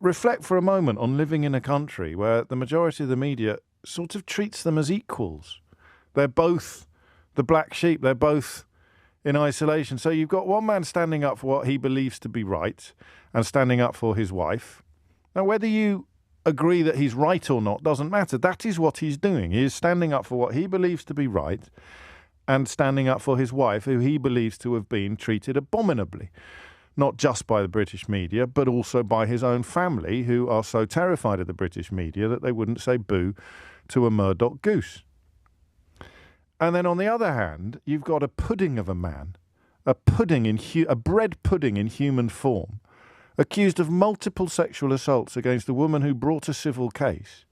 reflect for a moment on living in a country where the majority of the media sort of treats them as equals. They're both the black sheep. They're both in isolation. So you've got one man standing up for what he believes to be right and standing up for his wife. Now, whether you agree that he's right or not doesn't matter. That is what he's doing. He is standing up for what he believes to be right and standing up for his wife, who he believes to have been treated abominably, not just by the British media, but also by his own family, who are so terrified of the British media that they wouldn't say boo to a Murdoch goose. And then on the other hand, you've got a pudding of a man, a bread pudding in human form, accused of multiple sexual assaults against a woman who brought a civil case.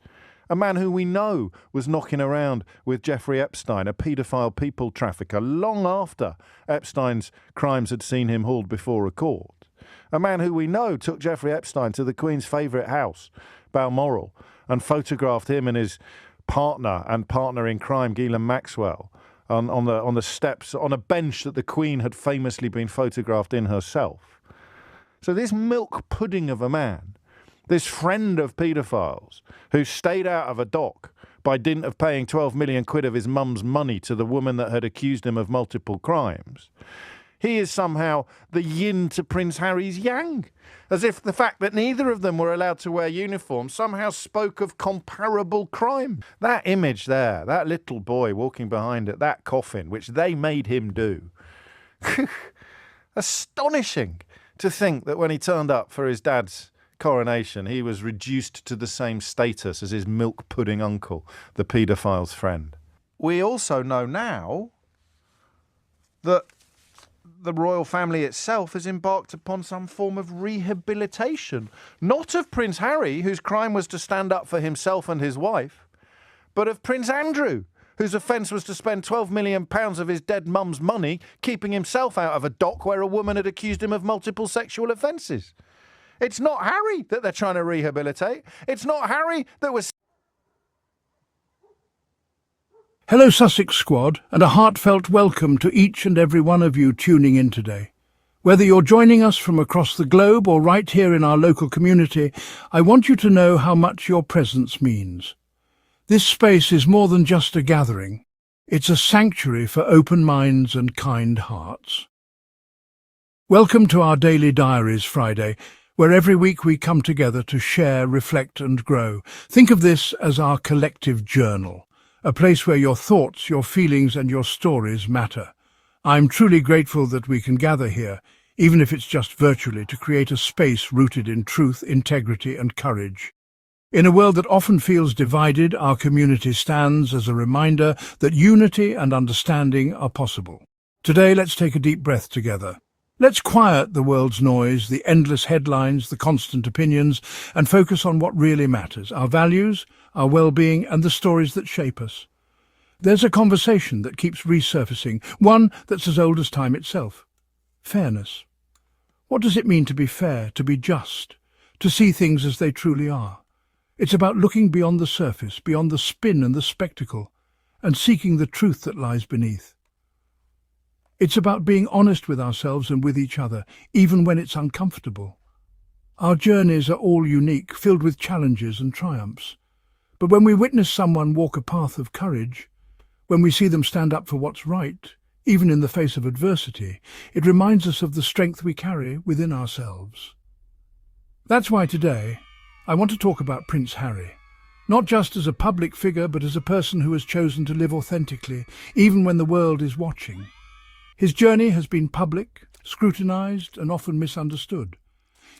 A man who we know was knocking around with Jeffrey Epstein, a paedophile people trafficker, long after Epstein's crimes had seen him hauled before a court. A man who we know took Jeffrey Epstein to the Queen's favourite house, Balmoral, and photographed him and his partner in crime, Ghislaine Maxwell, on the steps, on a bench that the Queen had famously been photographed in herself. So this milk pudding of a man, this friend of paedophiles, who stayed out of a dock by dint of paying 12 million quid of his mum's money to the woman that had accused him of multiple crimes, he is somehow the yin to Prince Harry's yang, as if the fact that neither of them were allowed to wear uniforms somehow spoke of comparable crime. That image there, that little boy walking behind it, that coffin, which they made him do. Astonishing to think that when he turned up for his dad's coronation, he was reduced to the same status as his milk pudding uncle, the paedophile's friend. We also know now that the royal family itself has embarked upon some form of rehabilitation, not of Prince Harry, whose crime was to stand up for himself and his wife, but of Prince Andrew, whose offence was to spend £12 million of his dead mum's money keeping himself out of a dock where a woman had accused him of multiple sexual offences. It's not Harry that they're trying to rehabilitate. It's not Harry that was... Hello, Sussex Squad, and a heartfelt welcome to each and every one of you tuning in today. Whether you're joining us from across the globe or right here in our local community, I want you to know how much your presence means. This space is more than just a gathering. It's a sanctuary for open minds and kind hearts. Welcome to our Daily Diaries Friday, where every week we come together to share, reflect and grow. Think of this as our collective journal, a place where your thoughts, your feelings and your stories matter. I'm truly grateful that we can gather here, even if it's just virtually, to create a space rooted in truth, integrity and courage. In a world that often feels divided, our community stands as a reminder that unity and understanding are possible. Today, let's take a deep breath together. Let's quiet the world's noise, the endless headlines, the constant opinions, and focus on what really matters, our values, our well-being, and the stories that shape us. There's a conversation that keeps resurfacing, one that's as old as time itself. Fairness. What does it mean to be fair, to be just, to see things as they truly are? It's about looking beyond the surface, beyond the spin and the spectacle, and seeking the truth that lies beneath. It's about being honest with ourselves and with each other, even when it's uncomfortable. Our journeys are all unique, filled with challenges and triumphs. But when we witness someone walk a path of courage, when we see them stand up for what's right, even in the face of adversity, it reminds us of the strength we carry within ourselves. That's why today, I want to talk about Prince Harry, not just as a public figure, but as a person who has chosen to live authentically, even when the world is watching. His journey has been public, scrutinised, and often misunderstood.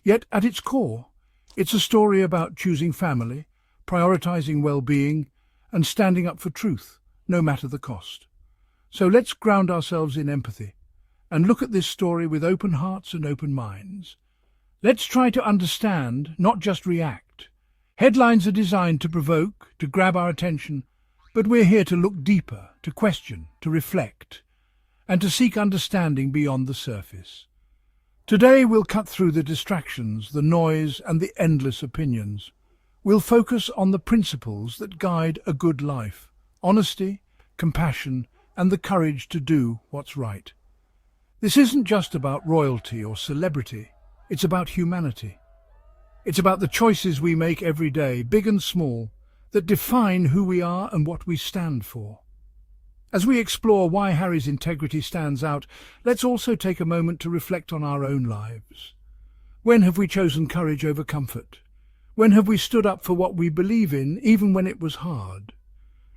Yet, at its core, it's a story about choosing family, prioritising well-being, and standing up for truth, no matter the cost. So let's ground ourselves in empathy, and look at this story with open hearts and open minds. Let's try to understand, not just react. Headlines are designed to provoke, to grab our attention, but we're here to look deeper, to question, to reflect, and to seek understanding beyond the surface. Today we'll cut through the distractions, the noise and the endless opinions. We'll focus on the principles that guide a good life: honesty, compassion, and the courage to do what's right. This isn't just about royalty or celebrity, it's about humanity. It's about the choices we make every day, big and small, that define who we are and what we stand for. As we explore why Harry's integrity stands out, let's also take a moment to reflect on our own lives. When have we chosen courage over comfort? When have we stood up for what we believe in, even when it was hard?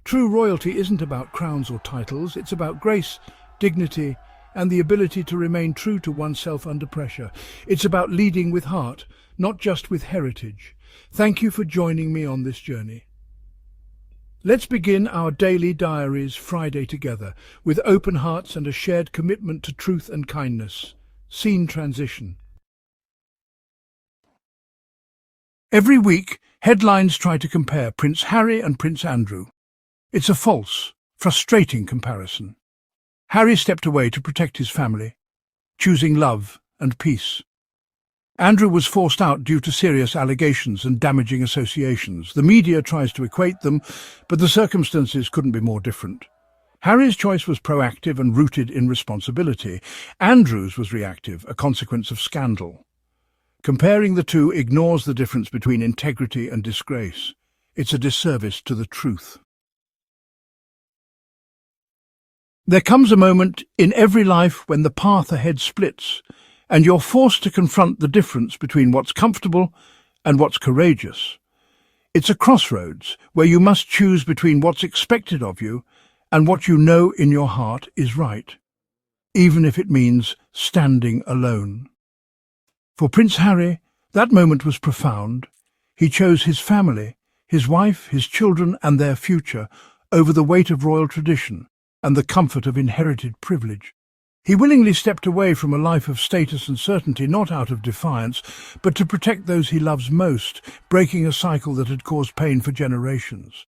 True royalty isn't about crowns or titles, it's about grace, dignity, and the ability to remain true to oneself under pressure. It's about leading with heart, not just with heritage. Thank you for joining me on this journey. Let's begin our Daily Diaries Friday together, with open hearts and a shared commitment to truth and kindness. Scene transition. Every week, headlines try to compare Prince Harry and Prince Andrew. It's a false, frustrating comparison. Harry stepped away to protect his family, choosing love and peace. Andrew was forced out due to serious allegations and damaging associations. The media tries to equate them, but the circumstances couldn't be more different. Harry's choice was proactive and rooted in responsibility. Andrew's was reactive, a consequence of scandal. Comparing the two ignores the difference between integrity and disgrace. It's a disservice to the truth. There comes a moment in every life when the path ahead splits, and you're forced to confront the difference between what's comfortable and what's courageous. It's a crossroads where you must choose between what's expected of you and what you know in your heart is right, even if it means standing alone. For Prince Harry, that moment was profound. He chose his family, his wife, his children, and their future over the weight of royal tradition and the comfort of inherited privilege. He willingly stepped away from a life of status and certainty, not out of defiance, but to protect those he loves most, breaking a cycle that had caused pain for generations.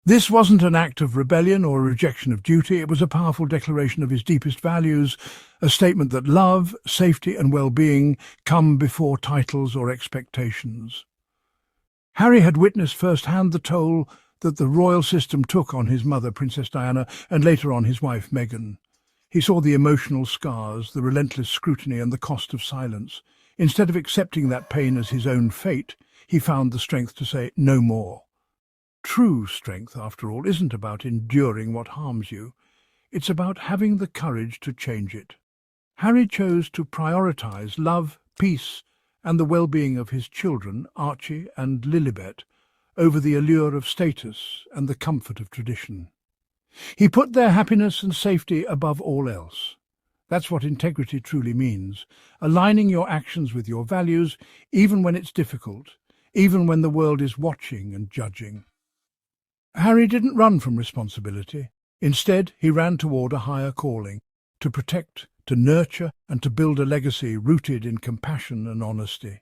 This wasn't an act of rebellion or a rejection of duty. It was a powerful declaration of his deepest values, a statement that love, safety and well-being come before titles or expectations. Harry had witnessed firsthand the toll that the royal system took on his mother, Princess Diana, and later on his wife, Meghan. He saw the emotional scars, the relentless scrutiny and the cost of silence. Instead of accepting that pain as his own fate, he found the strength to say no more. True strength, after all, isn't about enduring what harms you. It's about having the courage to change it. Harry chose to prioritize love, peace, and the well-being of his children, Archie and Lilibet, over the allure of status and the comfort of tradition. He put their happiness and safety above all else. That's what integrity truly means, aligning your actions with your values, even when it's difficult, even when the world is watching and judging. Harry didn't run from responsibility. Instead, he ran toward a higher calling, to protect, to nurture, and to build a legacy rooted in compassion and honesty.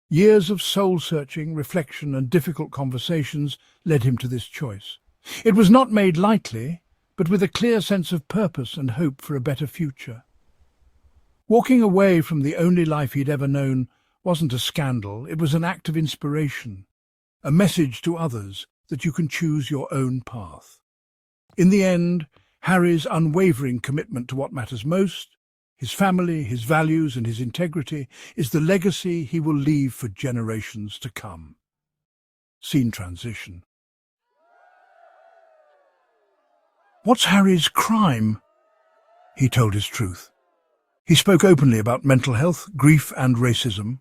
Years of soul-searching, reflection, and difficult conversations led him to this choice. It was not made lightly, but with a clear sense of purpose and hope for a better future. Walking away from the only life he'd ever known wasn't a scandal, it was an act of inspiration, a message to others that you can choose your own path. In the end, Harry's unwavering commitment to what matters most, his family, his values and his integrity, is the legacy he will leave for generations to come. Scene transition. What's Harry's crime? He told his truth. He spoke openly about mental health, grief and racism.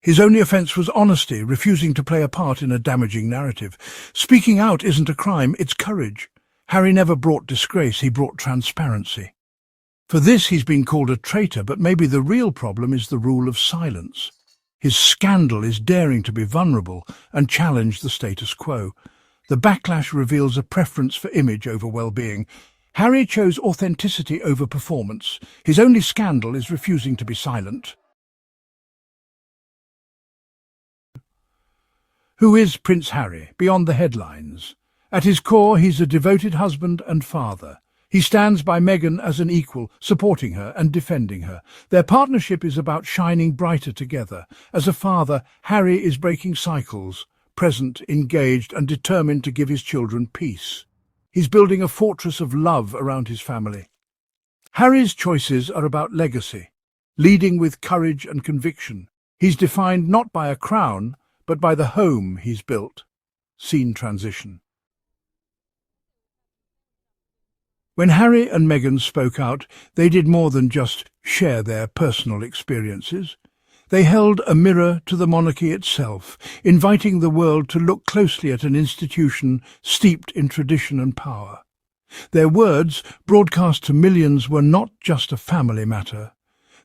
His only offence was honesty, refusing to play a part in a damaging narrative. Speaking out isn't a crime, it's courage. Harry never brought disgrace, he brought transparency. For this he's been called a traitor, but maybe the real problem is the rule of silence. His scandal is daring to be vulnerable and challenge the status quo. The backlash reveals a preference for image over well-being. Harry chose authenticity over performance. His only scandal is refusing to be silent. Who is Prince Harry, beyond the headlines? At his core, he's a devoted husband and father. He stands by Meghan as an equal, supporting her and defending her. Their partnership is about shining brighter together. As a father, Harry is breaking cycles, present, engaged and determined to give his children peace. He's building a fortress of love around his family. Harry's choices are about legacy, leading with courage and conviction. He's defined not by a crown, but by the home he's built. Scene transition. When Harry and Meghan spoke out, they did more than just share their personal experiences. They held a mirror to the monarchy itself, inviting the world to look closely at an institution steeped in tradition and power. Their words, broadcast to millions, were not just a family matter.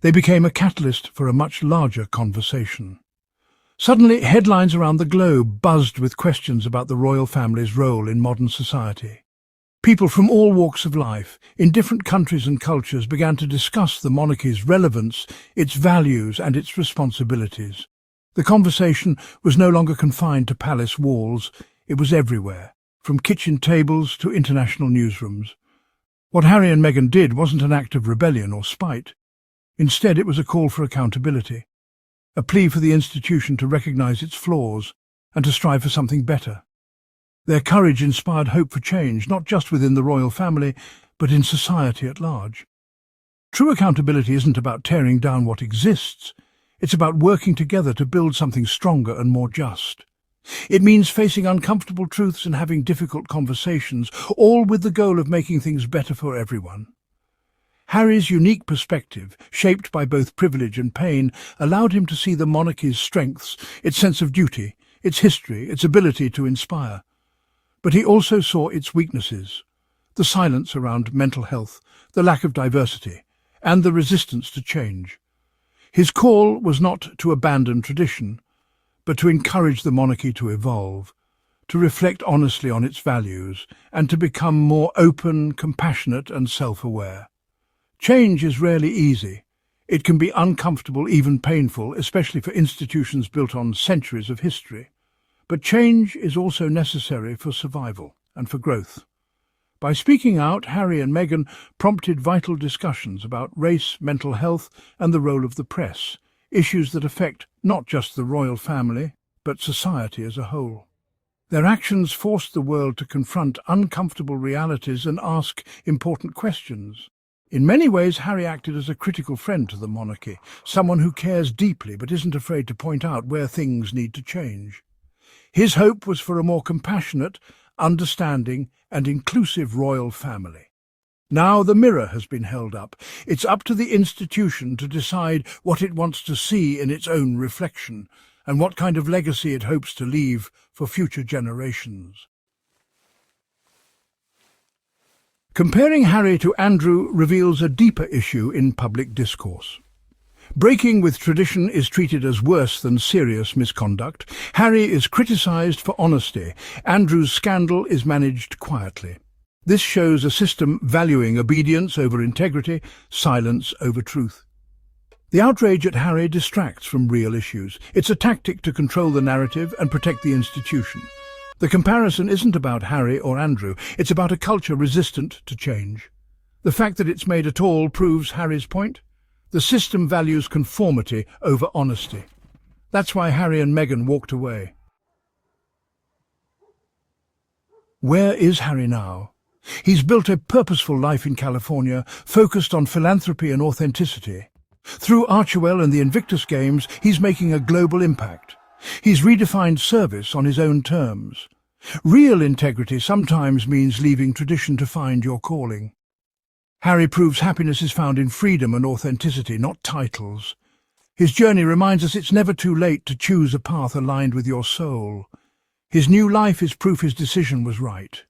They became a catalyst for a much larger conversation. Suddenly, headlines around the globe buzzed with questions about the royal family's role in modern society. People from all walks of life, in different countries and cultures, began to discuss the monarchy's relevance, its values and its responsibilities. The conversation was no longer confined to palace walls. It was everywhere, from kitchen tables to international newsrooms. What Harry and Meghan did wasn't an act of rebellion or spite. Instead, it was a call for accountability, a plea for the institution to recognise its flaws and to strive for something better. Their courage inspired hope for change, not just within the royal family, but in society at large. True accountability isn't about tearing down what exists. It's about working together to build something stronger and more just. It means facing uncomfortable truths and having difficult conversations, all with the goal of making things better for everyone. Harry's unique perspective, shaped by both privilege and pain, allowed him to see the monarchy's strengths, its sense of duty, its history, its ability to inspire. But he also saw its weaknesses, the silence around mental health, the lack of diversity, and the resistance to change. His call was not to abandon tradition, but to encourage the monarchy to evolve, to reflect honestly on its values, and to become more open, compassionate, and self-aware. Change is rarely easy. It can be uncomfortable, even painful, especially for institutions built on centuries of history. But change is also necessary for survival and for growth. By speaking out, Harry and Meghan prompted vital discussions about race, mental health, and the role of the press, issues that affect not just the royal family, but society as a whole. Their actions forced the world to confront uncomfortable realities and ask important questions. In many ways, Harry acted as a critical friend to the monarchy, someone who cares deeply but isn't afraid to point out where things need to change. His hope was for a more compassionate, understanding and inclusive royal family. Now the mirror has been held up. It's up to the institution to decide what it wants to see in its own reflection and what kind of legacy it hopes to leave for future generations. Comparing Harry to Andrew reveals a deeper issue in public discourse. Breaking with tradition is treated as worse than serious misconduct. Harry is criticised for honesty. Andrew's scandal is managed quietly. This shows a system valuing obedience over integrity, silence over truth. The outrage at Harry distracts from real issues. It's a tactic to control the narrative and protect the institution. The comparison isn't about Harry or Andrew. It's about a culture resistant to change. The fact that it's made at all proves Harry's point. The system values conformity over honesty. That's why Harry and Meghan walked away. Where is Harry now? He's built a purposeful life in California, focused on philanthropy and authenticity. Through Archewell and the Invictus Games, he's making a global impact. He's redefined service on his own terms. Real integrity sometimes means leaving tradition to find your calling. Harry proves happiness is found in freedom and authenticity, not titles. His journey reminds us it's never too late to choose a path aligned with your soul. His new life is proof his decision was right.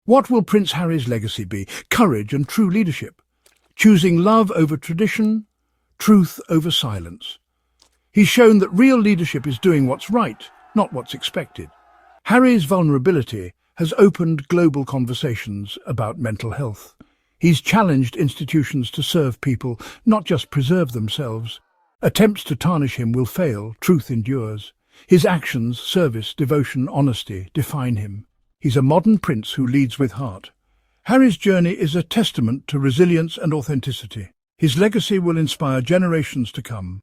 What will Prince Harry's legacy be? Courage and true leadership. Choosing love over tradition, truth over silence. He's shown that real leadership is doing what's right, not what's expected. Harry's vulnerability has opened global conversations about mental health. He's challenged institutions to serve people, not just preserve themselves. Attempts to tarnish him will fail. Truth endures. His actions, service, devotion, honesty define him. He's a modern prince who leads with heart. Harry's journey is a testament to resilience and authenticity. His legacy will inspire generations to come.